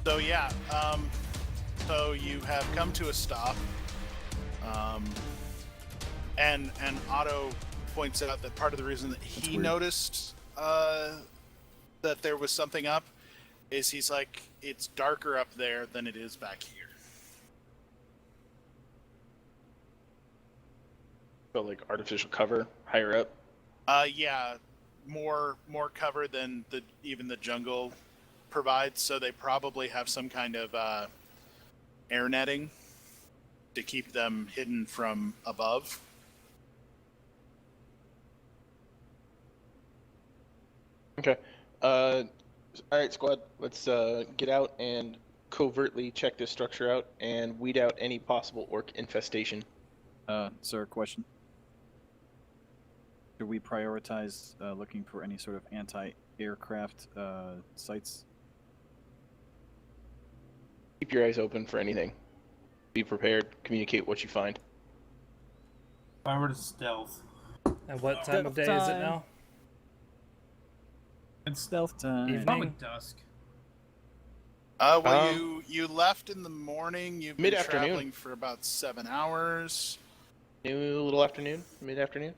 So yeah, so you have come to a stop, and Otto points out that part of the reason that he noticed that there was something up is he's like, it's darker up there than it is back here. So like artificial cover higher up. Yeah, more cover than even the jungle provides. So they probably have some kind of air netting to keep them hidden from above. Okay. All right, squad. Let's get out and covertly check this structure out and weed out any possible orc infestation. Sir, question. Do we prioritize looking for any sort of anti-aircraft sites? Keep your eyes open for anything. Be prepared. Communicate what you find. If I were to stealth. And what time of day is it now? It's Stealth time. probably dusk. Well, you left in the morning. You've been Mid-afternoon. traveling for about 7 hours. A little afternoon? Mid-afternoon?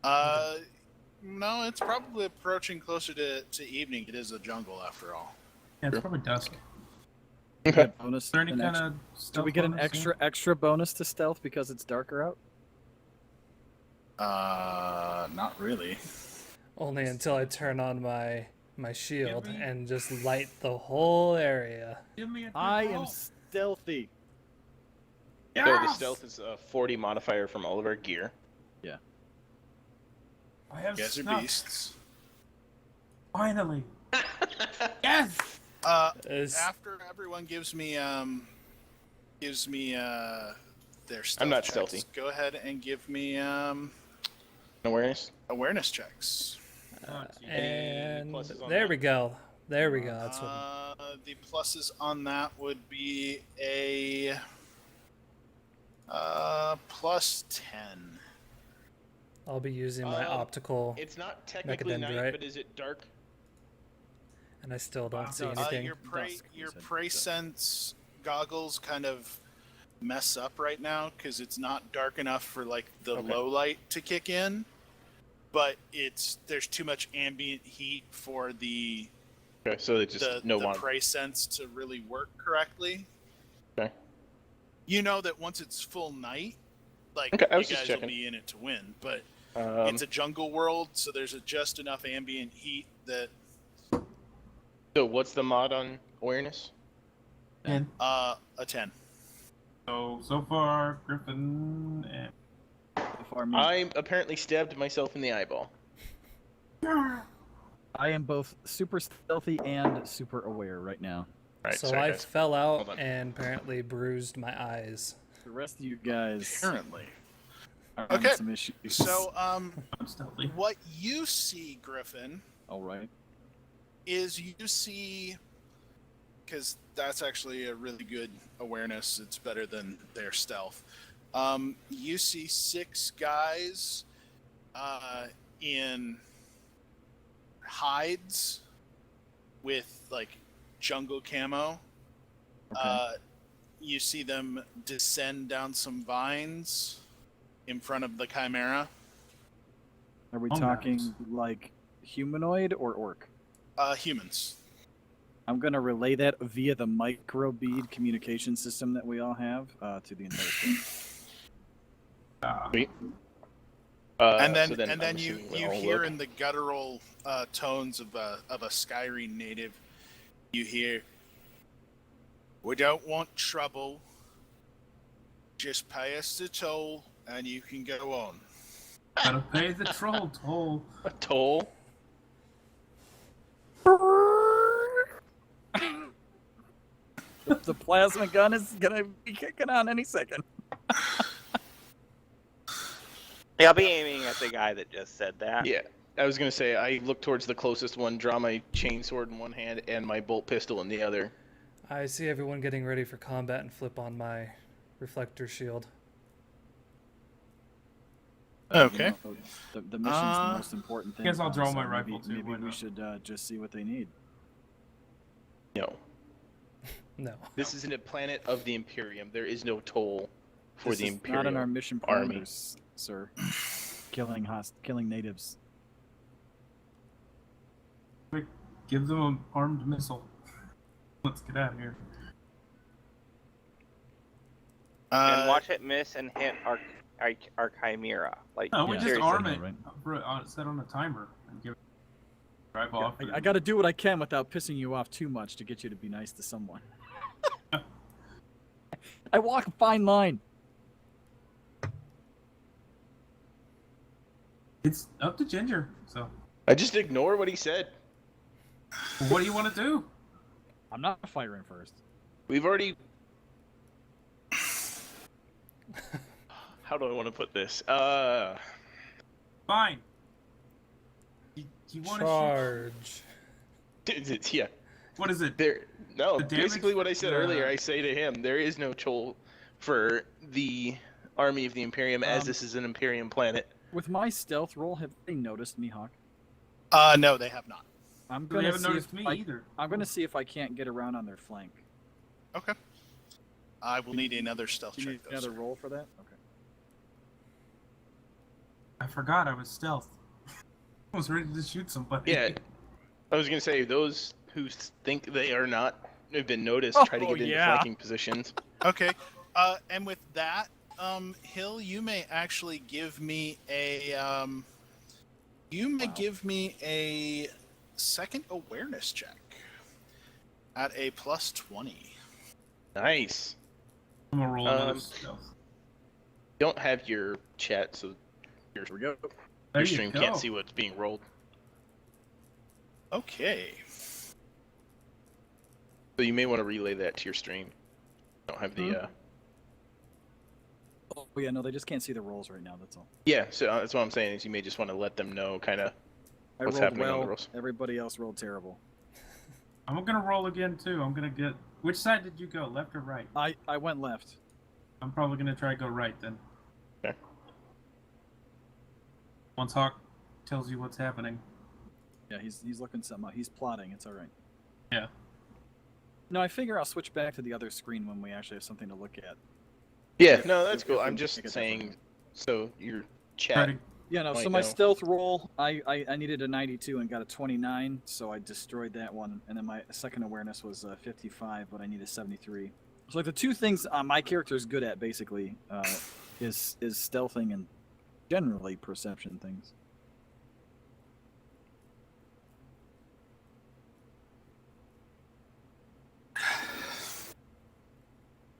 No, it's probably approaching closer to evening. It is a jungle after all. Yeah, it's probably dusk. Okay. Bonus. Is there any an kind extra- of Do stealth we get an bonus here? extra bonus to stealth because it's darker out? Not really. Only until I turn on my shield Give me- and just light the whole area. Give me a I quick am roll. stealthy. So the Yes! stealth is a 40 modifier from all of our gear. I have You guys are snuck. beasts. Finally. Yes! Is After everyone gives me their stealth I'm not checks, stealthy. Go ahead and give me Awareness? awareness checks. Oh, gee. and pluses on there that? we go. There we go. That's what. The pluses on that would be a plus 10. I'll be using my optical, It's not technically Mechanolith, night, right? but is it dark? and I still don't see Dusk. anything. Your Dusk, you your said. prey sense goggles kind of mess up right now because it's not dark enough for like the Okay. low light to kick in, but there's too much ambient heat for the Okay, so it's just no one. prey sense to really work correctly. Okay. You know that once it's full night, like Okay, I you was just guys will checking. be in it to win, but Um, it's a jungle world, so there's just enough ambient heat that so what's the mod on awareness? And a 10. so far, Griffin and... So far, me. I apparently stabbed myself in the eyeball. I am both super stealthy and super aware right now. All right, so sorry, I guys. fell out Hold on. and apparently bruised my eyes. The rest of you guys Apparently. are Okay, having some issues. So I'm stealthy. what you see, Griffin, all right. is you see, because that's actually a really good awareness. It's better than their stealth. You see 6 guys in hides with like jungle camo. Okay. You see them descend down some vines in front of the Chimera. Are we Oh, talking nice. like humanoid or orc? Humans. I'm gonna relay that via the microbead communication system that we all have to the entire team. Sweet. And then, so and I'm then you assuming we you all hear look. in the guttural tones of a Skyrene native, you hear, "We don't want trouble. Just pay us the toll, and you can go on." Gotta pay the troll toll. A toll? The plasma gun is gonna be kicking on any second. Yeah, I'll be aiming at the guy that just said that. Yeah. I was gonna say I look towards the closest one, draw my chainsword in one hand and my bolt pistol in the other. I see everyone getting ready for combat and flip on my reflector shield. Okay. You know, the mission's the most important thing. guess I'll draw so my maybe- rifle too, Maybe why we not? should just see what they need. No. No. This isn't a planet of the Imperium. There is no toll for This the is Imperial not in our mission army. parameters, sir. Killing natives. Quick, give them an armed missile. Let's get out of here. And watch it miss and hit our chimera. Like, No, we Yeah. just seriously. arm I it. know, right? Set on a timer and give it drive off. I got to do what I can without pissing you off too much to get you to be nice to someone. I walk a fine line. It's up to Ginger. So, I just ignore what he said. well, what do you want to do? I'm not firing first. We've already. How do I want to put this? Fine. Do you want to Charge. Yeah. What is it? There. No. The damage- Basically, what I said earlier, I say to him, there is no toll for the army of the Imperium, as this is an Imperium planet. With my stealth roll, have they noticed me, Hawk? No, they have not. I'm They gonna haven't see noticed if me I, either. I'm gonna see if I can't get around on their flank. Okay. I will need another stealth Do you check. need though, another sir. roll for that? Okay. I forgot I was stealth. I was ready to shoot somebody. Yeah. I was gonna say those who think they are not have been noticed. Try to Oh, get into yeah. flanking positions. Okay. And with that, Hill, you may actually give me a give me a second awareness check at a plus 20. Nice. I'm gonna roll another Um, stealth. Don't have your chat, so your, Here we go. There your you stream go. can't see what's being rolled. Okay. So you may want to relay that to your stream. Don't have the. Oh yeah, no, they just can't see the rolls right now. That's all. Yeah, so that's what I'm saying is you may just want to let them know kind of. I What's rolled happening on the well. rolls? Everybody else rolled terrible. I'm gonna roll again too. I'm gonna get. Which side did you go? Left or right? I went left. I'm probably gonna try to go right then. Okay. Once Hawk tells you what's happening. Yeah, he's looking something up. He's plotting. It's all right. Yeah. No, I figure I'll switch back to the other screen when we actually have something to look at. Yeah, If- no, that's if cool. we I'm make just it saying. different. So your Try chat. to, Yeah, no. So Might my know. stealth roll, I needed a 92 and got a 29, so I destroyed that one. And then my second awareness was 55, but I need a 73. So like the two things my character is good at basically is stealthing and generally perception things.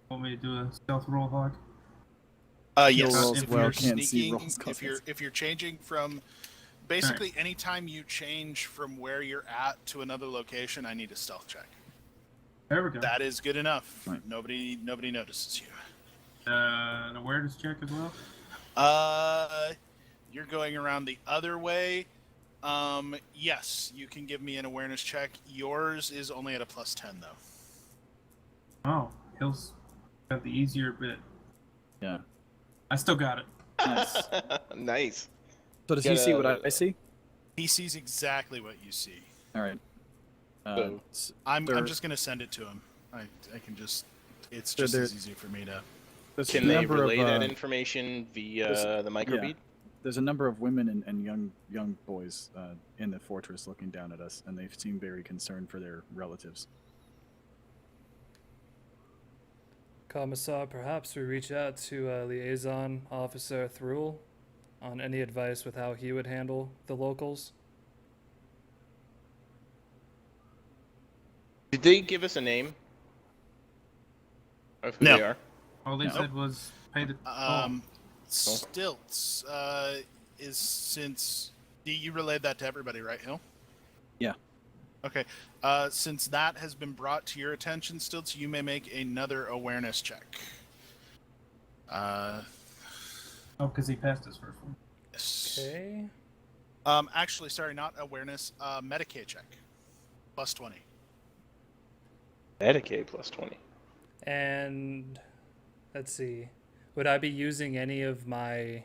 want me to do a stealth roll, Hawk? Yes. rolls If well, you're can't see sneaking, rolls if you're changing from, basically anytime you change from where you're at to another location, I need a stealth check. There we go. That is good enough. Right. Nobody notices you. An awareness check as well. You're going around the other way. Yes, you can give me an awareness check. Yours is only at a plus 10 though. Oh, Hill's got the easier bit. Yeah. I still got it. Nice. Nice. So does he see what I see? He sees exactly what you see. All right. So- I'm There- just gonna send it to him. I can just. It's So just there- as easy for me to. there's Can a they number relay of, that information via the microbead? There's a number of women and young boys in the fortress looking down at us, and they seem very concerned for their relatives. Commissar, perhaps we reach out to Liaison Officer Thrul on any advice with how he would handle the locals. Did they give us a name of who No. they are? All they No. said was pay the. Stilts is since you relayed that to everybody, right, Hill? Yeah. Okay. Since that has been brought to your attention, Stilts, you may make another awareness check. Oh, because he passed his first one. Yes. Okay. Actually, sorry, not awareness. Medicaid check. Plus 20. Medicaid plus 20. And let's see. Would I be using any of my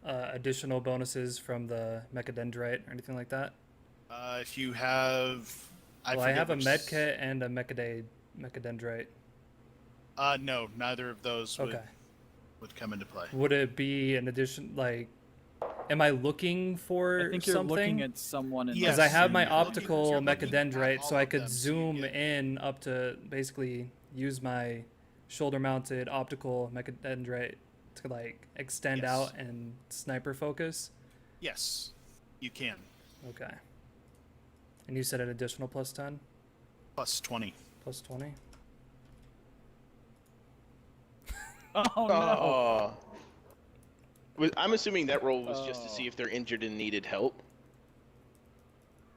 additional bonuses from the mechadendrite or anything like that? If you have, Well, I forget have a which- medkit and a Mechadendrite? No, neither of those Okay. would come into play. Would it be an addition? Like, am I looking for I think you're something? looking at someone in Yes, Because I have my you're looking- optical you're looking at Mechadendrite, so all I of could them, so you zoom get- in up to basically use my shoulder-mounted optical Mechadendrite to like extend Yes. out and sniper focus. Yes, you can. Okay. And you said an additional plus 10, Plus 20. plus 20. Oh no! Oh. I'm assuming that roll was just to Oh. see if they're injured and needed help.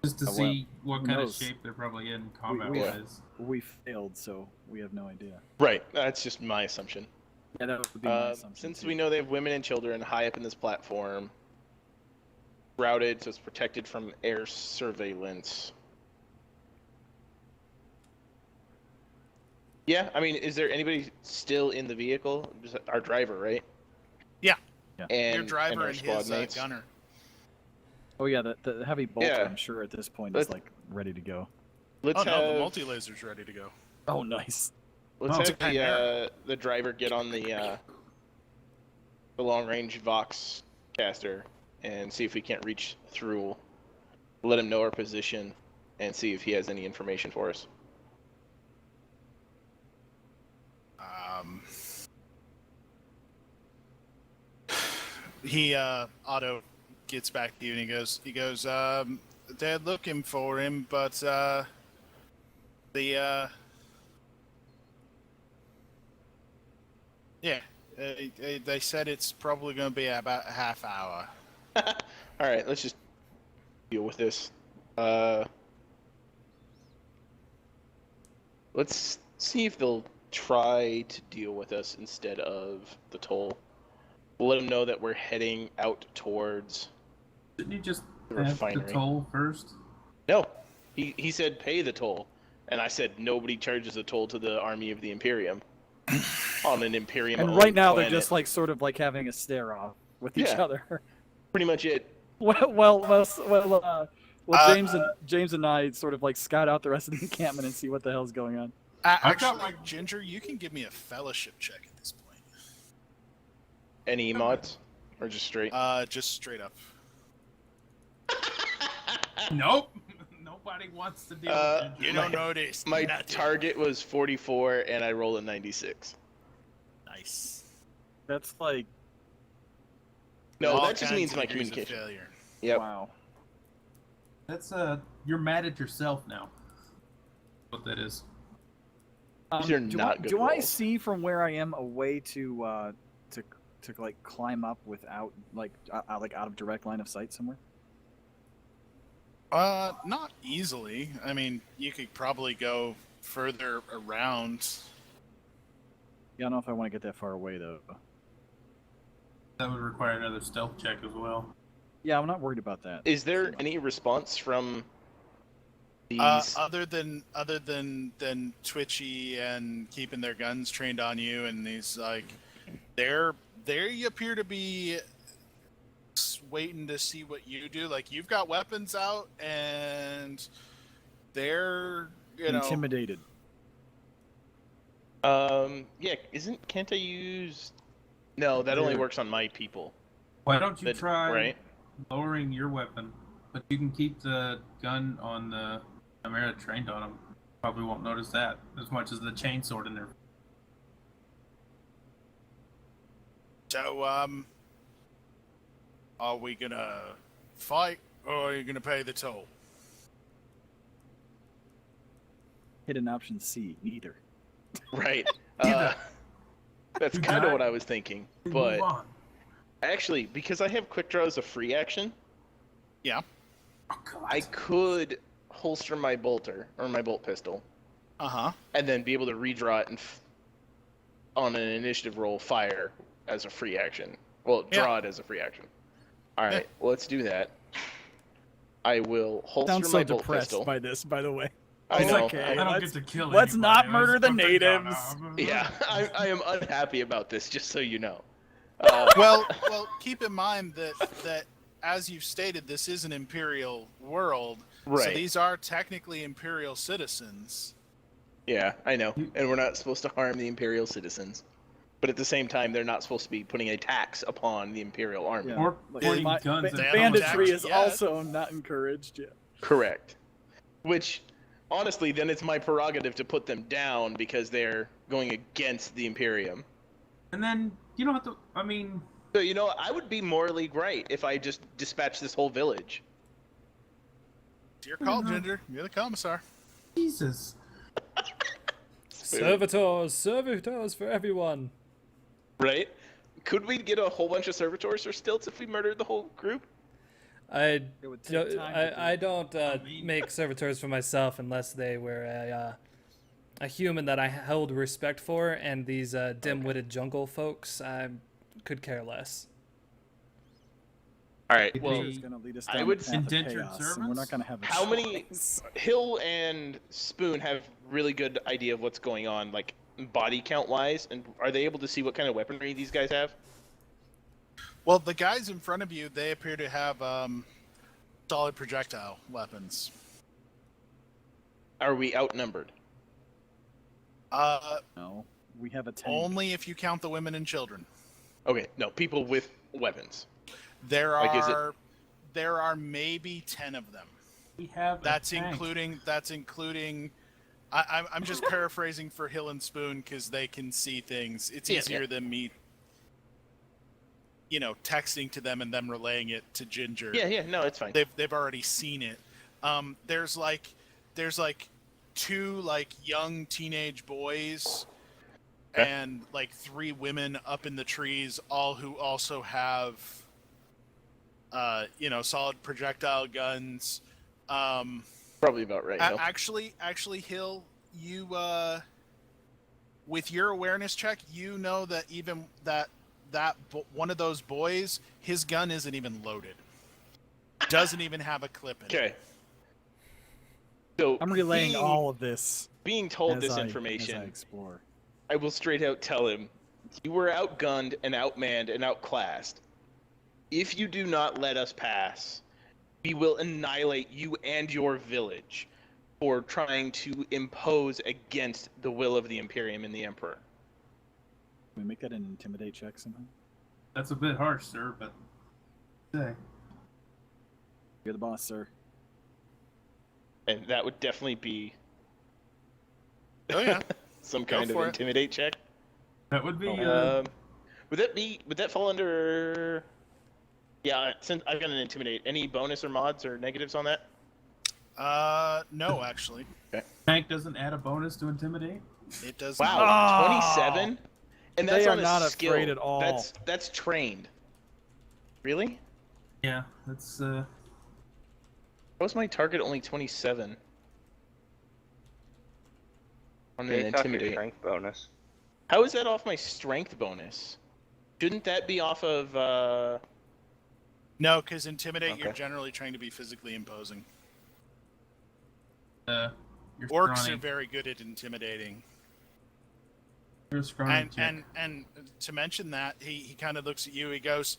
Just to well, see what who kind of knows? shape they're probably in combat we- wise. We failed, so we have no idea. Right. That's just my assumption. Yeah, that would be my assumption. Since too. we know they have women and children high up in this platform, routed, so it's protected from air surveillance. Yeah, I mean, is there anybody still in the vehicle? Just our driver, right? Yeah. Yeah. And Your driver our and squad his mates. gunner. Oh yeah, the heavy bolter, Yeah. I'm sure at this point Let's- is like ready to go. Let's Oh no, the have multi-laser's ready to go. Oh nice. let's Oh, have Chimera. the driver get on the long range Vox caster and see if we can't reach through. Let him know our position and see if he has any information for us. He Otto gets back to you and he goes, they're looking for him, but they said it's probably going to be about a half hour. All right, let's just deal with this. Let's see if they'll try to deal with us instead of the toll. We'll let them know that we're heading out towards Didn't you just the have the refinery. toll first? No, he said pay the toll, and I said nobody charges a toll to the army of the Imperium on an Imperium. And right now planet. they're just like sort of like having a stare off with each Yeah. other. pretty much it. Well, James and I sort of like scout out the rest of the encampment and see what the hell's going on. I've got Actually, my- Ginger, you can give me a fellowship check at this point. Any mods or just straight? Just straight up. Nope. Nobody wants to deal with You it. don't notice. My nothing. target was 44, and I rolled a 96. Nice. That's like No, All that just kinds means of my degrees of communication. failure. Yep. wow. That's you're mad at yourself now. What that is. These are do not I, good do I rolls. see from where I am a way to like climb up without like out of direct line of sight somewhere? Not easily. I mean, you could probably go further around. Yeah, I don't know if I want to get that far away though. That would require another stealth check as well. Yeah, I'm not worried about that. Is there any response from these? Other than Twitchy and keeping their guns trained on you, and these like, they appear to be waiting to see what you do. Like you've got weapons out, and they're Intimidated. Yeah, can't I use? No, that only There. works on my people. Why don't you But- try right? lowering your weapon, but you can keep the gun on the Chimera trained on him. Probably won't notice that as much as the chainsword in there. So are we gonna fight or are you gonna pay the toll? Hidden option C, neither. Right. Either. That's You kind of got what it. I was thinking. Move But on. actually, because I have quick draw as a free action, Yeah. Oh, God. I could holster my bolter or my bolt pistol, Uh-huh. and then be able to redraw it and on an initiative roll fire as a free action. Well, draw it as a free action. All right, let's do that. I will holster Sounds my so bolt depressed pistol. by this, by the way. I It's know. okay. I don't let's- get to kill let's anybody. not I murder just the put them down. natives. Yeah, I am unhappy about this, just so you know. Well, keep in mind that as you've stated, this is an imperial world, so Right. these are technically imperial citizens. Yeah, I know. And we're not supposed to harm the Imperial citizens. But at the same time, they're not supposed to be putting a tax upon the Imperial army. Yeah. Or Like, pointing my- guns They at haven't banditry attacked is yet. also not encouraged yet. Correct. Which, honestly, then it's my prerogative to put them down because they're going against the Imperium. And then you don't have to. I mean, So, you know, I would be morally right if I just dispatched this whole village. It's your call, Ginger. You're the commissar. Jesus. Servitors for everyone. Right? Could we get a whole bunch of servitors or stilts if we murdered the whole group? It would take time to do. I don't make servitors for myself unless they were a human that I held respect for, and these dim-witted jungle folks, I could care less. All right. Well, Well, It's gonna lead us I down would- the path of Indentured chaos, and we're servants? not gonna have a how many choice. Hill and Spoon have really good idea of what's going on, like body count wise, and are they able to see what kind of weaponry these guys have? Well, the guys in front of you, they appear to have solid projectile weapons. Are we outnumbered? No, we have a tank. Only if you count the women and children. Okay, no, people with weapons. There Like, is it- are maybe 10 of them. We have. That's a tank. including. I'm just paraphrasing for Hill and Spoon because they can see things. It's Yeah, easier yeah. than me, texting to them and them relaying it to Ginger. Yeah, no, it's fine. They've already seen it. There's like 2 like young teenage boys Okay. and like 3 women up in the trees, all who also have solid projectile guns. Probably about right. Hill. Actually, Hill, you with your awareness check, you know that even one of those boys, his gun isn't even loaded. Doesn't even have a clip in it. Okay. So I'm relaying being, all of this. being told as this I information, explore. I will straight out tell him, you were outgunned and outmanned and outclassed. If you do not let us pass, we will annihilate you and your village for trying to impose against the will of the Imperium and the Emperor. Can we make that an intimidate check somehow? That's a bit harsh, sir, but. Say. You're the boss, sir. And that would definitely be Oh yeah. some Go kind of for it. intimidate check. That would be. Would that fall under? Yeah, since I've got an intimidate. Any bonus or mods or negatives on that? No, actually, Tank doesn't add a bonus to intimidate. it does Wow, not. 27, and that's They are on a not skill. afraid at all. That's trained. Really? Yeah, that's. How was my target only 27? On an Take off your intimidate. strength bonus. How is that off my strength bonus? Shouldn't that be off of? No, because intimidate, you're Okay. generally trying to be physically imposing. You're Orcs scrawny. are very good at intimidating. You're a scrawny And chick. and to mention that, he kind of looks at you. He goes,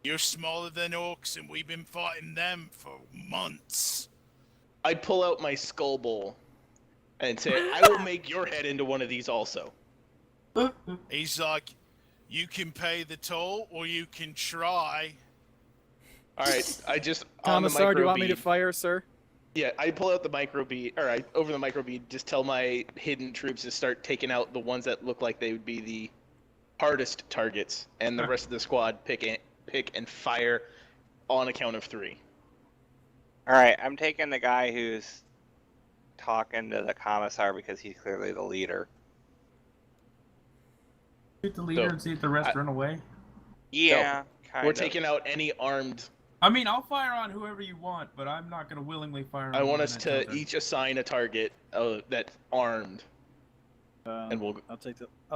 "You're smaller than orcs, and we've been fighting them for months." I pull out my skull bowl and say, "I will make your head into one of these also." He's like, "You can pay the toll, or you can try." All right, I just on the Commissar, do you want me to microbead- fire, sir? Yeah, I pull out the microbead, or I over the microbead, just tell my hidden troops to start taking out the ones that look like they would be the hardest targets, and the rest of the squad pick and fire on a count of 3. All right, I'm taking the guy who's talking to the commissar because he's clearly the leader. Shoot the leader So, and see if the rest run away. Yeah, kind We're of. taking out any armed. I mean, I'll fire on whoever you want, but I'm not gonna willingly fire on. I want one us that to doesn't. each assign a target that's armed, and we'll. I'll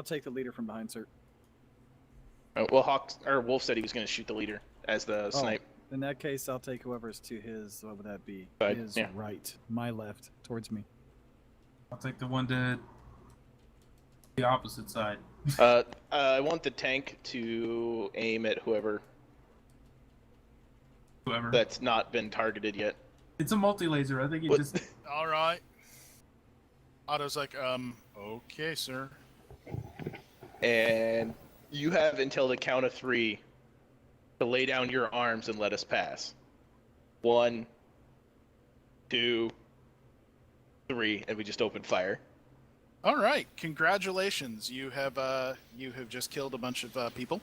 take the leader from behind, sir. Well, Wolf said he was going to shoot the leader as the snipe. In that case, I'll take whoever's to his. What would that be? Side, His yeah. right, my left, towards me. I'll take the one to the opposite side. I want the tank to aim at whoever Whoever. that's not been targeted yet. It's a multi-laser. I think you What- just. All right. Otto's like, okay, sir. And you have until the count of 3 to lay down your arms and let us pass. 1, 2, 3, and we just open fire. All right, congratulations. You have just killed a bunch of people.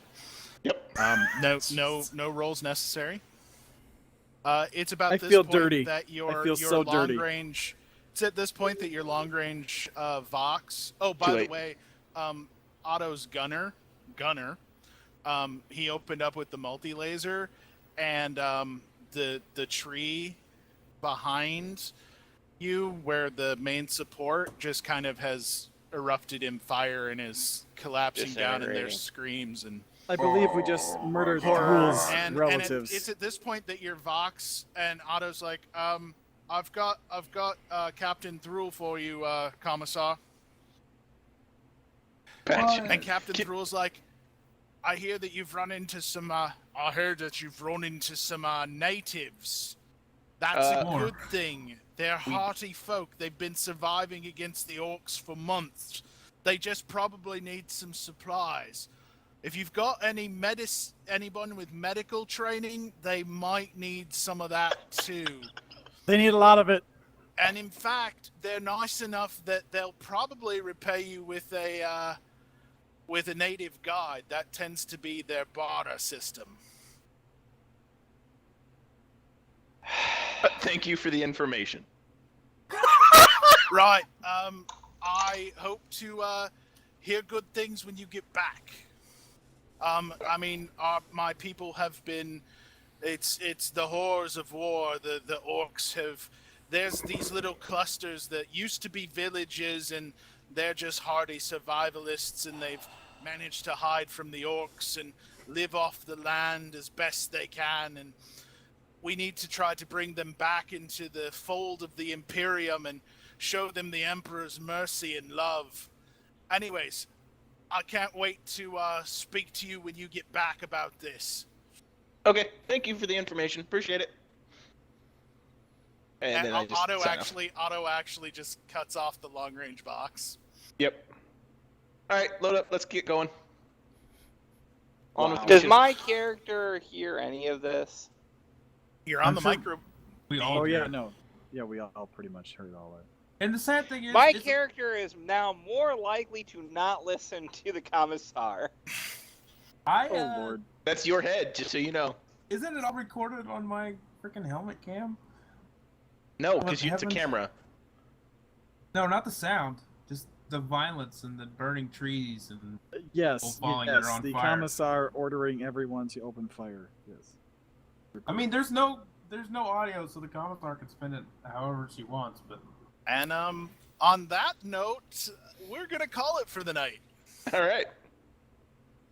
Yep. No rolls necessary. It's about I this feel point dirty. that your I feel so long dirty. range. It's at this point that your long range Vox. Oh, by Too the late. way, Otto's gunner. He opened up with the multi laser, and the tree behind you, where the main support just kind of has erupted in fire and is collapsing down, and Disintegrating. there's screams and. I believe we just murdered Horror. Rule's And relatives. it's at this point that your Vox and Otto's like, I've got Captain Thrul for you, Commissar. Patch. And Captain Thrul's like, I hear that you've run into some. I heard that you've run into some natives. That's a More. good thing. They're hearty folk. They've been surviving against the orcs for months. They just probably need some supplies. If you've got anyone with medical training, they might need some of that too. They need a lot of it. And in fact, they're nice enough that they'll probably repay you with a native guide. That tends to be their barter system. Thank you for the information. Right. I hope to hear good things when you get back. I mean, my people have been. It's the horrors of war. The orcs have. There's these little clusters that used to be villages, and they're just hardy survivalists, and they've managed to hide from the orcs and live off the land as best they can. And we need to try to bring them back into the fold of the Imperium and show them the Emperor's mercy and love. Anyways, I can't wait to speak to you when you get back about this. Okay, thank you for the information. Appreciate it. And then I just Otto sign off. actually just cuts off the long range box. Yep. All right, load up. Let's get going. On with the Does mission. my character hear any of this? You're on I'm the sure- micro. We all Oh yeah, do. no. Yeah, we all pretty much heard all that. And the sad thing is, My it's- character is now more likely to not listen to the commissar. I Oh lord. That's your head, just so you know. Isn't it all recorded on my freaking helmet cam? No, What because it's a heavens? camera. No, not the sound. Just the violence and the burning trees and Yes, falling that yes. are on The fire. commissar ordering everyone to open fire. Yes. I mean, there's no audio, so the commissar can spin it however she wants. But And on that note, we're gonna call it for the night. All right.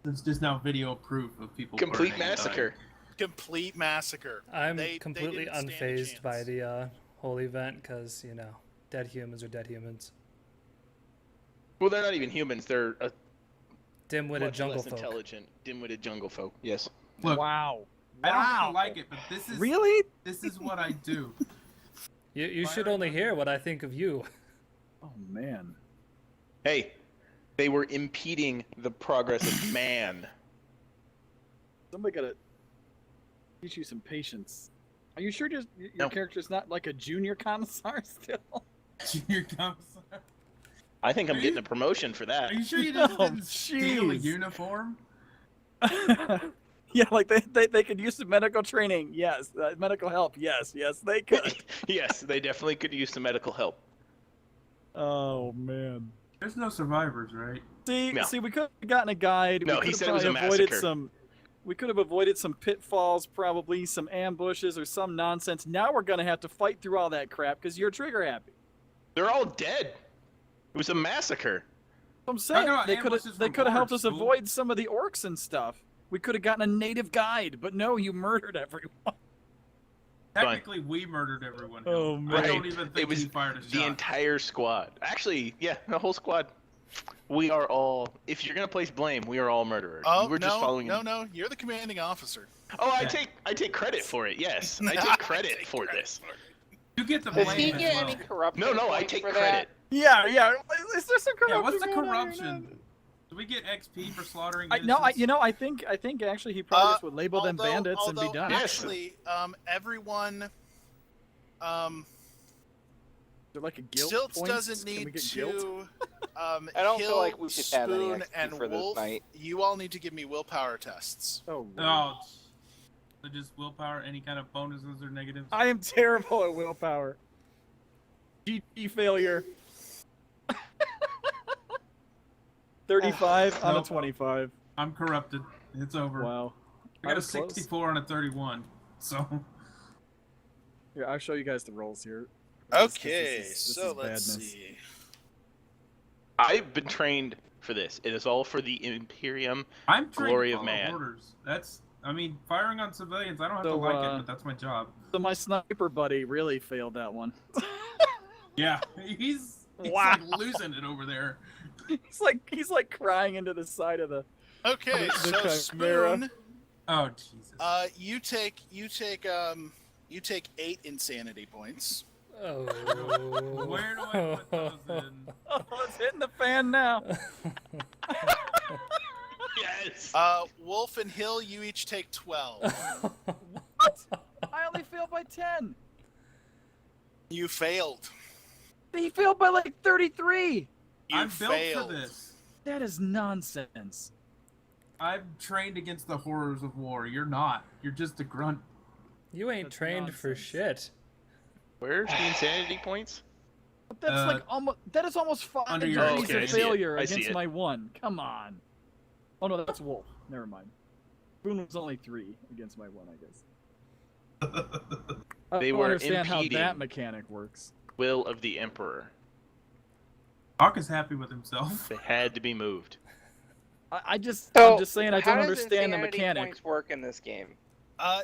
it's just now video proof of people. Complete burning and massacre. Complete massacre. I'm They completely didn't stand a unfazed by chance. the whole event because, you know, dead humans are dead humans. Well, they're not even humans. They're a Dim-witted much jungle less folk. intelligent, dim-witted jungle folk. Yes. dying. Look, Wow. I don't Wow. even like it, but this is Really? This is what I do. You should Fire only and- hear what I think of you. Oh man. Hey, they were impeding the progress of man. Somebody gotta teach you some patience. Are you sure just your No. character's not like a junior commissar still? Junior commissar. I think I'm Are getting you- a promotion for that. Are you sure you just Oh, didn't steal a jeez. uniform? Yeah, like they could use some medical training. Yes, medical help. Yes, they could. Yes, they definitely could use some medical help. Oh man. There's no survivors, right? See, No. we could have gotten a guide. No, we he could have said it was a probably avoided massacre. some. We could have avoided some pitfalls, probably some ambushes or some nonsense. Now we're gonna have to fight through all that crap because you're trigger happy. They're all dead. It was a massacre. I'm saying about they could ambushes have. They from could have helped orcs, us fool. avoid some of the orcs and stuff. We could have gotten a native guide, but no, you murdered everyone. Technically, we murdered everyone. Oh, I man. don't even think It was he fired a the shot. entire squad. Actually, yeah, the whole squad. We are all. If you're gonna place blame, we are all murderers. Oh We're no, just following. no! You're the commanding officer. Oh, Yeah. I take credit for it. Yes, I take credit for this. You get the Does blame he as get well. any corruption No, I points take for credit. Yeah. Is there some corruption? Yeah, what's the going on here, corruption? man? Do we get XP for slaughtering I innocents? think actually he probably just would label them although- bandits and be although done. Actually, everyone, They're like a guilt Stilts points? doesn't Can we need get guilt? to I don't Hill, feel like we should have any Spoon, XP and for this Wolf. night. You all need to give me willpower tests. Oh, Oh, so just willpower, any kind of bonuses or negatives? I am terrible at willpower. GG failure. 35 out of Nope. 25. I'm corrupted. It's over. Wow. I I got a was close. 64 and a 31. So Here, I'll show you guys the rolls here. Okay, This so is let's badness. see. I've been trained for this. It is all for the Imperium. I'm trained Glory to of follow man. orders. I mean, firing on civilians, I don't have to So, like it, but that's my job. So my sniper buddy really failed that one. Yeah, he's Wow. like losing it over there. he's like crying into the side of the. Okay, The so chimera. Spoon, Oh Jesus. you take 8 insanity points. Oh. Where do I put those in? Oh, it's hitting the fan now. Yes. Wolf and Hill, you each take 12. What? I only failed by 10. You failed. He failed by like 33. You I'm built failed. for this. That is nonsense. I'm trained against the horrors of war. You're not. You're just a grunt. You ain't That's trained for nonsense. shit. Where's the insanity points? But that's like almost. That is almost 5 under your- degrees okay, I of see it. failure I see against it. my 1. Come on. Oh no, that's Wolf. Never mind. Boone was only 3 against my 1, I guess. I They don't were understand how that impeding. mechanic works. Will of the Emperor. Hawk is happy with himself. They had to be moved. I'm just So, saying I how don't does understand the insanity mechanic. points work in this game?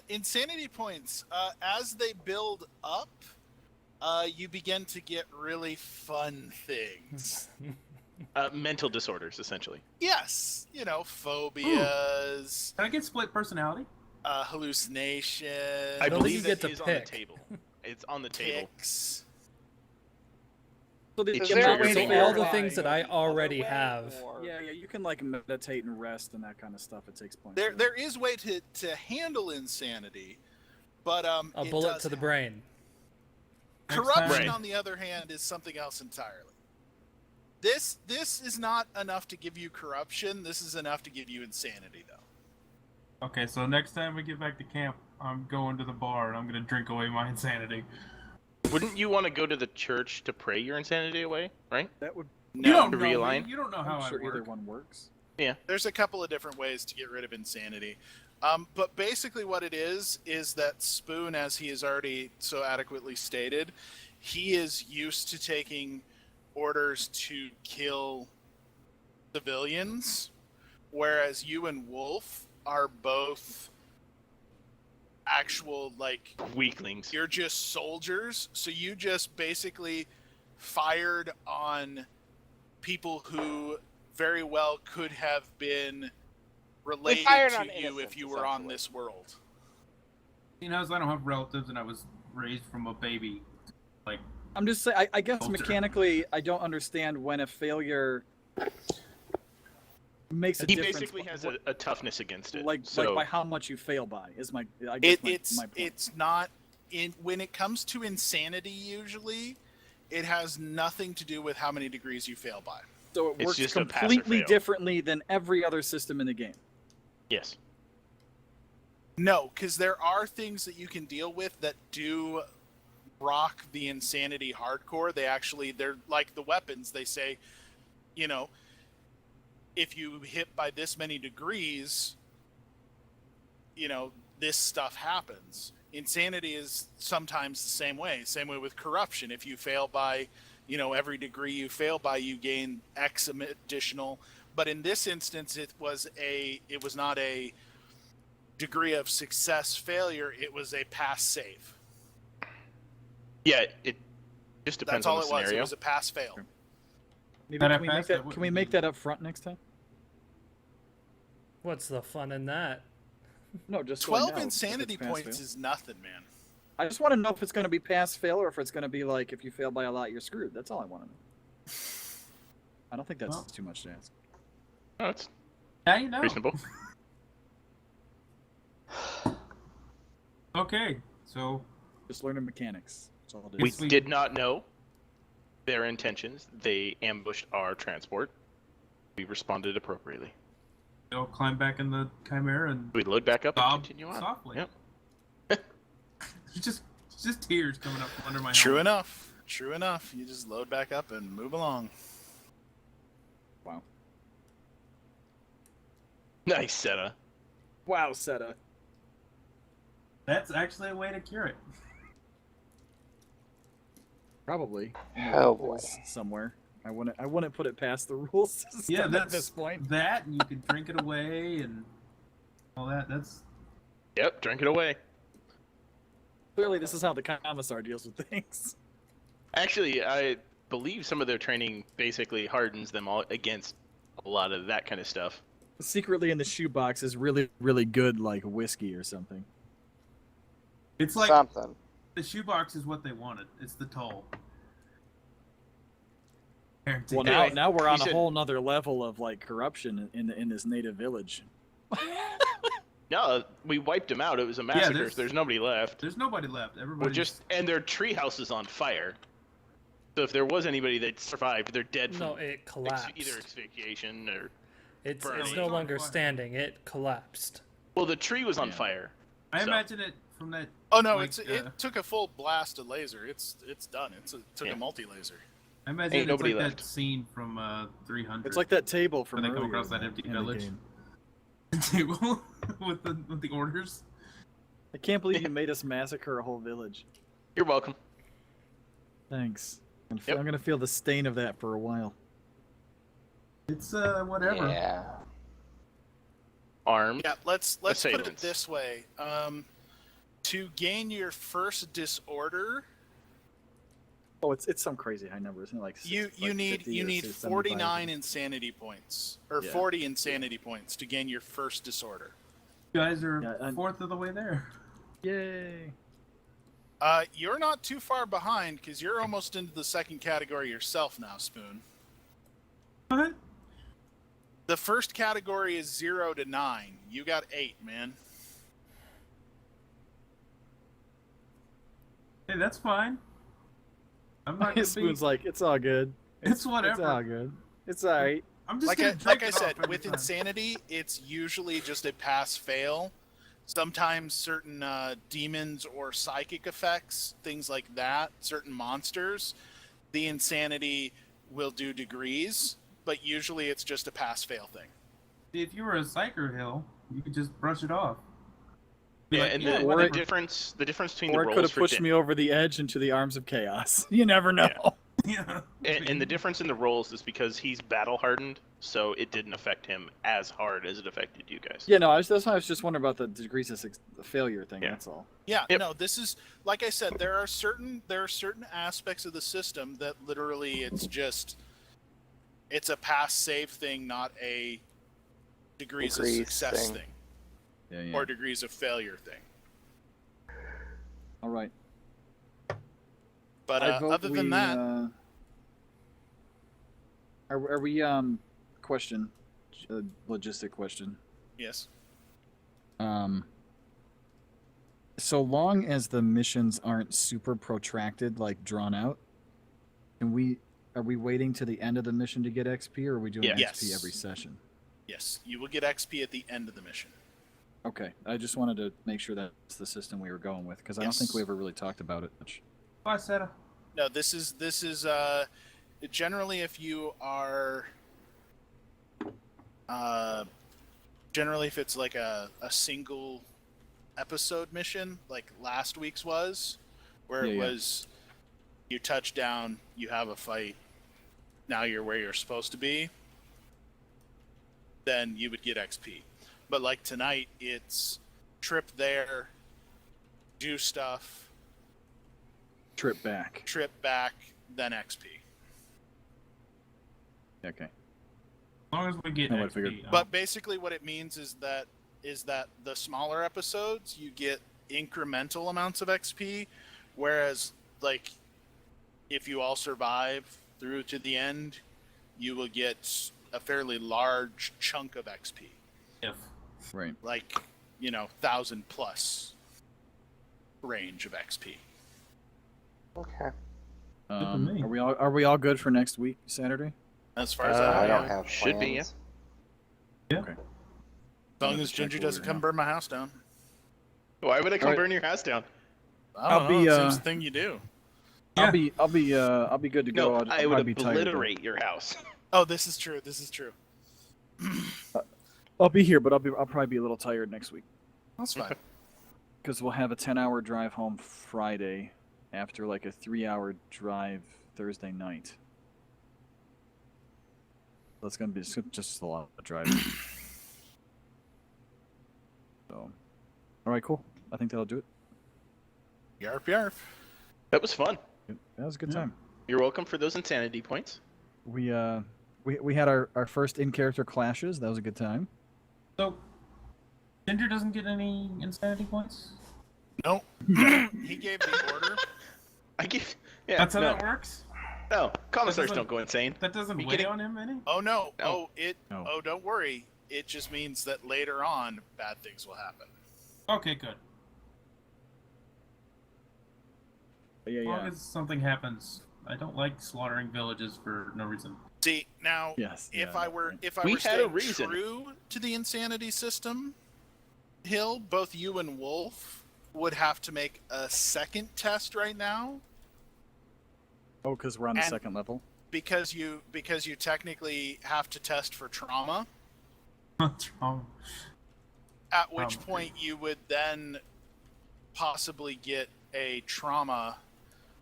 Insanity points. As they build up, you begin to get really fun things. Mental disorders, essentially. Yes, phobias, Can I get split personality? hallucination. I don't believe think you that get to is on the pick. table. It's on the table. Ticks. So It's Is there a way triggered to by all verify the things that I the other already way, have. or- yeah, you can like meditate and rest and that kind of stuff. It takes points. There is way to handle insanity, but A it bullet does to the have- brain. Corruption, Right. on the other hand, is something else entirely. This is not enough to give you corruption. This is enough to give you insanity, though. Okay, so next time we get back to camp, I'm going to the bar and I'm gonna drink away my insanity. Wouldn't you want to go to the church to pray your insanity away, right? That would. No, You don't To know. realign? You don't know how I'm sure I work. either one works. there's a couple of different ways to get rid of insanity. But basically what it is that Spoon, as he has already so adequately stated, he is used to taking orders to kill civilians, whereas you and Wolf are both actual, like, Weaklings. you're just soldiers, so you just basically fired on people who very well could have been related fired on to you if innocents, you were on essentially. this world. You know, as I don't have relatives and I was raised from a baby. Like, I'm just saying. I guess Filter. mechanically, I don't understand when a failure makes a He difference. basically has a toughness against it. like so by how much you fail by is my. I guess my point. It's not in when it comes to insanity. Usually, it has nothing to do with how many degrees you fail by. So it It's works just a pass or completely fail. differently than every other system in the game. yes. No, because there are things that you can deal with that do rock the insanity hardcore. They're like the weapons. They say, if you hit by this many degrees, this stuff happens. Insanity is sometimes the same way. Same way with corruption. If you fail by, every degree you fail by, you gain X additional. But in this instance, it was not a degree of success failure. It was a pass save. Yeah, it just depends That's all on it the was. It scenario. was a pass fail. Maybe That I can we make passed, that? that Can wouldn't we make be- that up front next time? What's the fun in that? No, just so I 12 know if insanity it's pass, points fail. is nothing, man. I just want to know if it's going to be pass fail or if it's going to be like if you fail by a lot, you're screwed. That's all I want to know. I don't think that's Well. too much to ask. Oh, it's Now you know. reasonable. Okay, so Just learning mechanics. That's all it We is. we- did not know their intentions. They ambushed our transport. We responded appropriately. they'll climb back in the Chimera and We load back up and sob continue on. softly. Yep. just tears coming up from under my True helmet. enough. True enough. You just load back up and move along. Wow. Nice, Seta. Wow, Seta. That's actually a way to cure it. Probably. Oh, boy. Somewhere. I wouldn't put it past the rules system Yeah, at that's this point. that, and you can drink it away and all that. That's Yep, drink it away. Clearly, this is how the commissar deals with things. Actually, I believe some of their training basically hardens them all against a lot of that kind of stuff. Secretly in the shoebox is really, really good, like whiskey or something. it's like Something. the shoebox is what they wanted. It's the toll. Guaranteed. Well, now, Anyway, now we're on you a said- whole nother level of like corruption in this native village. No, we wiped them out. It was a massacre. there's- There's nobody left. There's nobody left. We're Everybody and their treehouse is on fire. So if there was anybody that survived, they're dead from No, it collapsed. either asphyxiation or. It's burning. no longer Fire. standing. It collapsed. Well, the tree was on Yeah. fire. I so- imagine it from that. Oh no, Like, it took a full blast of laser. It's done. It took Yeah. a multi-laser. I imagine Ain't it's nobody like left. that scene from 300. It's like that table from When they come earlier across that empty in the village. game. table with the orders. I can't believe you made us massacre a whole village. You're welcome. Thanks. Yep. I'm gonna feel the stain of that for a while. It's whatever. Yeah. Armed. Yeah, let's put it Assailants. this way. To gain your first disorder, Oh, it's some crazy high number, isn't it? Like you 50 or need 75? 49 insanity points or Yeah. 40 insanity points to gain your first disorder. You guys are Yeah, and- fourth of the way there. Yay! You're not too far behind because you're almost into the second category yourself now, Spoon. What? The first category is 0 to 9. You got 8, man. Hey, that's fine. I'm not gonna Spoon's be. like, it's all good. It's whatever. It's all good. It's all right. I'm just Like gonna I drink it off said, every with time. insanity, it's usually just a pass-fail. Sometimes certain demons or psychic effects, things like that, certain monsters, the insanity will do degrees, but usually it's just a pass-fail thing. See, if you were a psyker hill, you could just brush it off. Be Yeah, like, and yeah, the whatever. difference between Or the it could rolls have for pushed me over the edge into the arms of chaos. You never know. Yeah. and the difference in the rolls is because he's battle hardened, so it didn't affect him as hard as it affected you guys. Yeah, no, that's why I was just wondering about the degrees of the failure thing. Yeah. That's all. Yeah, Yep. no, this is like I said. There are certain aspects of the system that literally it's a pass-save thing, not a degrees of Degrees success thing. thing Yeah, or degrees of failure thing. All right. But I vote other than we, that, are we question, logistic question? yes. So long as the missions aren't super protracted, like drawn out, are we waiting to the end of the mission to get XP, or are we doing Yeah. XP Yes. every session? Yes, you will get XP at the end of the mission. Okay, I just wanted to make sure that's the system we were going with, because I don't think Yes. we ever really talked about it much. Bye, Seta. No, this is generally if you are generally if it's like a single episode mission like last week's was, where it Yeah. was you touch down, you have a fight, now you're where you're supposed to be, then you would get XP. But like tonight, it's trip there, do stuff, Trip back. trip back, then XP. Okay. As long as we get Oh, I XP. figured. But basically, what it means is that the smaller episodes you get incremental amounts of XP, whereas like if you all survive through to the end, you will get a fairly large chunk of XP. If Right. Like, 1,000 plus range of XP. Okay. to me. Are we all good for next week, Saturday? As far as I I don't know. have should be, plans. Okay. As long as Ginger doesn't come burn my house down. Why would I come Alright. burn your house down? I don't I'll know. be, It seems the thing you do. Yeah. I'll be good to go. No, I'll I would probably be tired, though. obliterate your house. Oh, this is true. This is true. I'll be here, but I'll probably be a little tired next week That's fine. because we'll have a 10-hour drive home Friday after like a 3-hour drive Thursday night. That's gonna be just a lot of driving. So, all right, cool. I think that'll do it. Yarp yarp. That was fun. That was a good Yeah. time. You're welcome for those insanity points. We had our first in-character clashes. That was a good time. So, Ginger doesn't get any insanity points? Nope. He gave the order. I give. Yeah. That's how no, that works? no. Commissars doesn't- don't go insane. That doesn't You weigh getting- on him any? Oh no. No. No. Oh, don't worry. It just means that later on, bad things will happen. Okay, good. But yeah, As long yeah. as something happens, I don't like slaughtering villages for no reason. See, now, Yes. if yeah, I were right. if I We were had a staying reason. true to the insanity system, Hill, both you and Wolf would have to make a second test right now Oh, because we're on the and- second level. because you technically have to test for trauma. What's wrong? At which Trauma. point you would then possibly get a trauma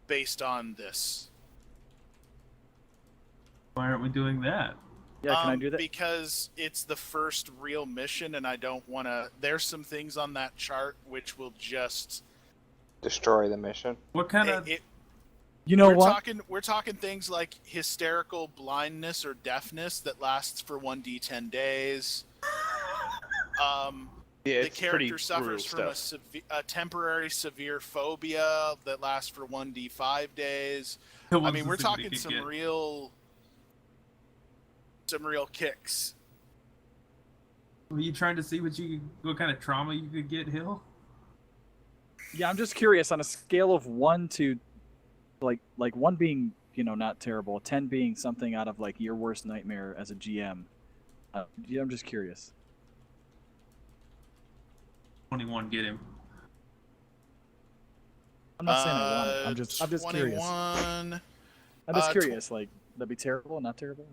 based on this. Why aren't we doing that? Yeah, can I do that? Because it's the first real mission, and I don't want to. There's some things on that chart which will just. Destroy the mission. What kind of... You know we're what? We're talking things like hysterical blindness or deafness that lasts for 1d10 days. Yeah, The it's pretty character suffers brutal from stuff. a temporary severe phobia that lasts for 1d5 days. the I ones mean, that we're somebody talking could some get? real kicks. Were you trying to see what kind of trauma you could get, Hill? Yeah, I'm just curious. On a scale of 1 to, like 1 being not terrible, 10 being something out of like your worst nightmare as a GM. Yeah, I'm just curious. 21, get him. I'm not saying I want it. I'm just curious. 21. I'm just uh, curious. Like, that'd be terrible, not terrible.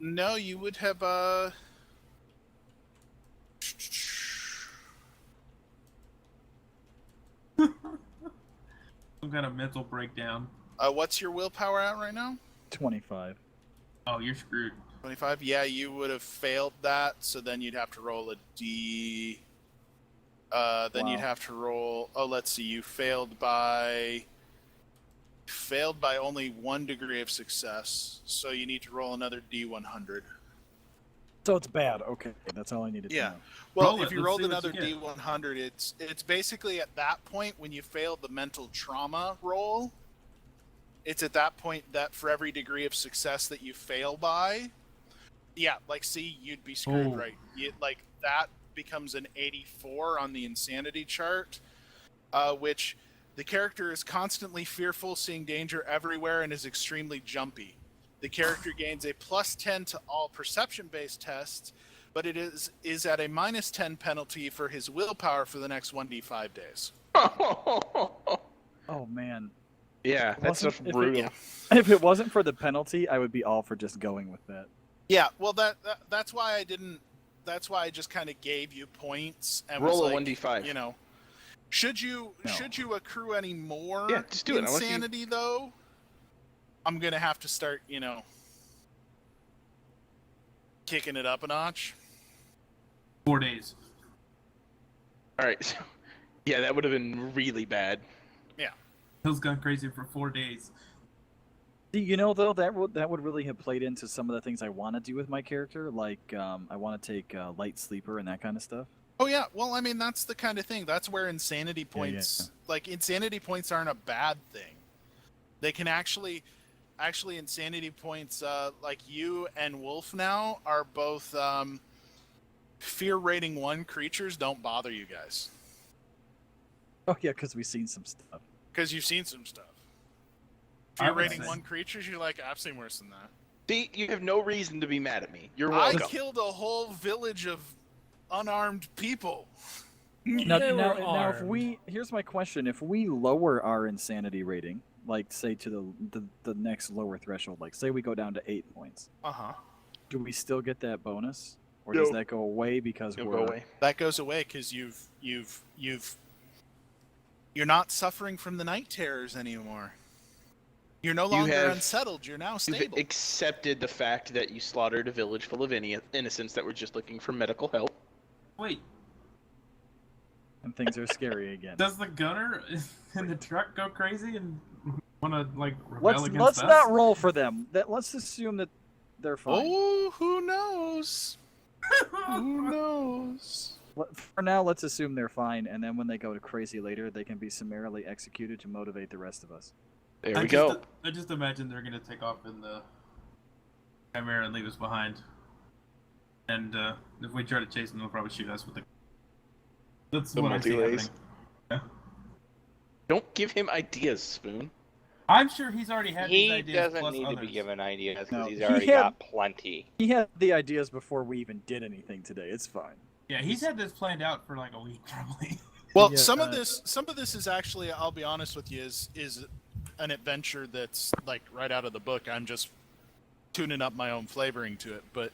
No, you would have Some kind of mental breakdown. what's your willpower at right now? 25. Oh, you're screwed. 25. Yeah, you would have failed that, so then you'd have to roll a D. Then you'd Wow. have to roll. Oh, let's see. You failed by only 1 degree of success, so you need to roll another D100. So it's bad. Okay, that's all I needed Yeah. to know. Well, Roll if it, you let's rolled see what another you get. D100, it's basically at that point when you failed the mental trauma roll. It's at that point that for every degree of success that you fail by, yeah, like see, you'd be screwed, Oh. right? Like that becomes an 84 on the insanity chart, which the character is constantly fearful, seeing danger everywhere, and is extremely jumpy. The character gains a +10 to all perception-based tests, but it is at a -10 penalty for his willpower for the next 1d5 days. Oh man, Yeah, that's Wasn't- stuff if it- brutal. yeah. if it wasn't for the penalty, I would be all for just going with that. Yeah, well, that's why I didn't. That's why I just kind of gave you points and Roll was a like, 1d5. Should you No. accrue any more Yeah, just do it, unless you- insanity though? I'm gonna have to start, kicking it up a notch. 4 days. All right. So, yeah, that would have been really bad. Hill's gone crazy for 4 days. See, though, that would really have played into some of the things I want to do with my character. Like, I want to take light sleeper and that kind of stuff. Oh yeah, well, I mean that's the kind of thing. That's where insanity points, like insanity points, aren't a bad thing. They can actually, actually insanity points. Like you and Wolf now are both fear rating 1 creatures. Don't bother you guys Oh yeah, because we've seen some stuff. because you've seen some stuff. I Fear would rating say- 1 creatures. You're like, I've seen worse than that. See, you have no reason to be mad at me. You're I welcome. killed a whole village of unarmed people. Now, They now, were now, if armed. we here's my question: if we lower our insanity rating, like say to the next lower threshold, like say we go down to 8 points, Uh-huh. do we still get that bonus, or No. does that go away because You'll we're go away. That goes away because you're not suffering from the night terrors anymore. You're no longer have- unsettled. You're now You've stable. accepted the fact that you slaughtered a village full of innocents that were just looking for medical help. Wait, and things are scary again? does the gunner in the truck go crazy and want to like rebel against Let's us? not roll for them. Let's assume that they're fine. Oh, who knows? Who knows? For now, let's assume they're fine, and then when they go to crazy later, they can be summarily executed to motivate the rest of us. There we go. I just imagine they're gonna take off in the Chimera and leave us behind. And if we try to chase them, they'll probably shoot us with the. That's The what I see multi-lays. happening. Don't give him ideas, Spoon. I'm sure he's already had these He ideas doesn't plus need to be others. given ideas because No, he's he already had- got plenty. He had the ideas before we even did anything today. It's fine. Yeah, he's had this planned out for like a week probably. Well, Yeah, some of this is actually, I'll be honest with you, is an adventure that's like right out of the book. I'm just tuning up my own flavoring to it,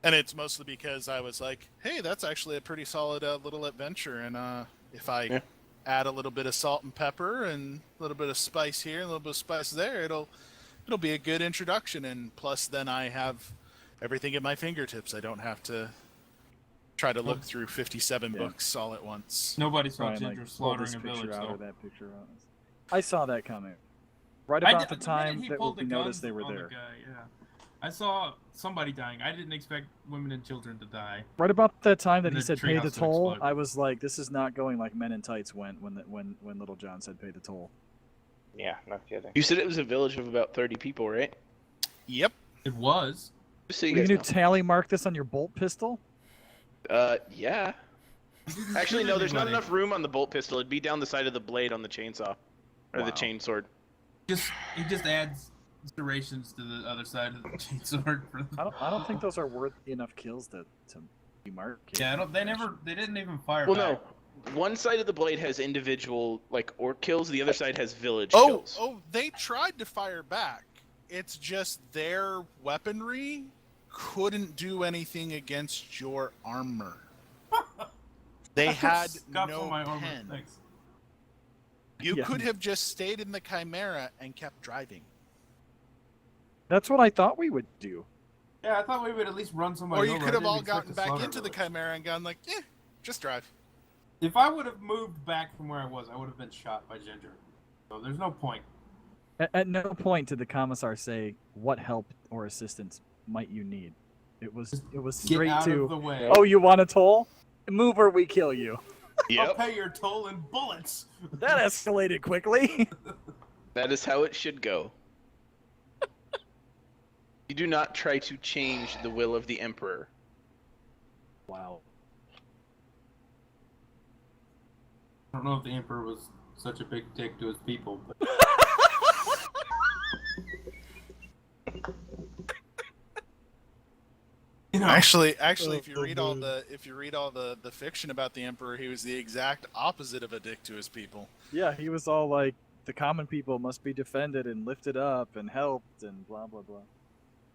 and it's mostly because I was like, hey, that's actually a pretty solid little adventure, and if I add a little bit of salt and pepper and a little bit of spice here, a little bit of spice there, it'll be a good introduction. And plus, then I have everything at my fingertips. I don't have to try to look through 57 Yeah. books all at once. Nobody saw Brian, Ginger like, pull slaughtering this a picture village out though. or that picture out. I saw that coming. Right I about did- the time minute he that pulled we the noticed guns they were on the there. guy, yeah. I saw somebody dying. I didn't expect women and children to die. Right about that time that And he the said pay the treehouse to toll, explode. I was like, this is not going like Men in Tights went when Little John said pay the toll. Yeah, no kidding. You said it was a village of about 30 people, right? Yep. It was. Just so you Are you guys gonna know. tally mark this on your bolt pistol? Yeah. Actually, no, there's not enough room on the bolt pistol. It'd be down the side of the blade on the chainsaw. Or the Wow. chainsword. He just adds serrations to the other side of the chainsword. I don't think those are worthy enough kills to be marked. Yeah, they didn't even fire Well, back. no. One side of the blade has individual, like, orc kills. The other side has village Oh, kills. they tried to fire back. It's just their weaponry couldn't do anything against your armor. They had Scuffs on no my armor. pen. Thanks. You Yeah. could have just stayed in the Chimera and kept driving. That's what I thought we would do. Yeah, I thought we would at least run somebody Or you over. could I have didn't all expect gotten to back slaughter into the village. Chimera and gone like, just drive. If I would have moved back from where I was, I would have been shot by Ginger. So there's no point. At no point did the commissar say what help or assistance might you need. It was Get straight out to of the way. oh, you want a toll? Move or we kill you. I'll Yep. pay your toll in bullets. That escalated quickly. That is how it should go. You do not try to change the will of the Emperor. Wow. I don't know if the Emperor was such a big dick to his people, but you know, Actually, if you read all the fiction about the Emperor, he was the exact opposite of a dick to his people. Yeah, he was all like, the common people must be defended and lifted up and helped and blah blah blah.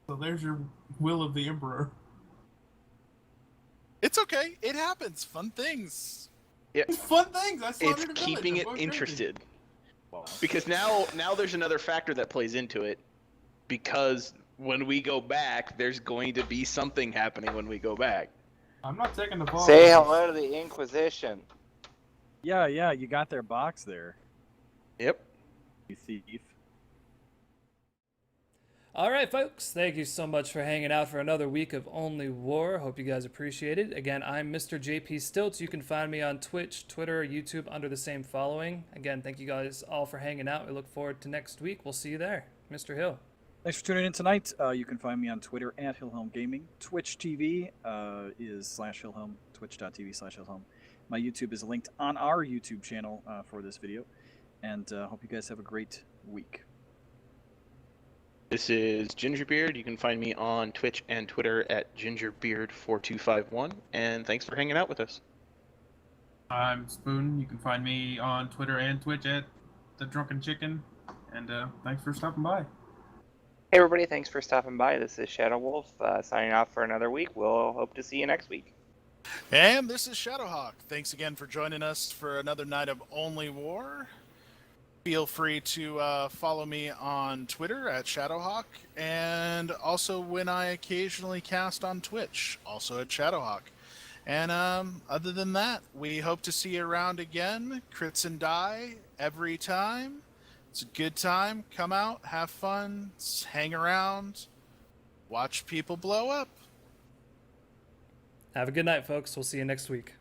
so there's your will of the Emperor. It's okay. It happens. Fun things. It's fun things. I It's slaughtered a village. keeping I'm it going crazy. interested. Wow. Because now there's another factor that plays into it. Because when we go back, there's going to be something happening when we go back. I'm not taking the fall. Say hello to the Inquisition. Yeah, you got their box there, Yep. you thief. All right, folks. Thank you so much for hanging out for another week of Only War. Hope you guys appreciate it. Again, I'm Mr. JP Stilts. You can find me on Twitch, Twitter, YouTube under the same following. Again, thank you guys all for hanging out. We look forward to next week. We'll see you there. Mr. Hill. Thanks for tuning in tonight. You can find me on Twitter at Hillhelm Gaming. Twitch TV is /Hillhelm, twitch.tv/Hillhelm. My YouTube is linked on our YouTube channel for this video. And hope you guys have a great week. This is Gingerbeard. You can find me on Twitch and Twitter at Gingerbeard4251. And thanks for hanging out with us. I'm Spoon. You can find me on Twitter and Twitch at The Drunken Chicken. And thanks for stopping by. Hey everybody, thanks for stopping by. This is Shadow Wolf signing off for another week. We'll hope to see you next week. And this is Shadowhawk. Thanks again for joining us for another night of Only War. Feel free to follow me on Twitter at Shadowhawk, and also when I occasionally cast on Twitch, also at Shadowhawk. And other than that, we hope to see you around again. Crits and die every time. It's a good time. Come out, have fun, hang around, watch people blow up. Have a good night, folks. We'll see you next week.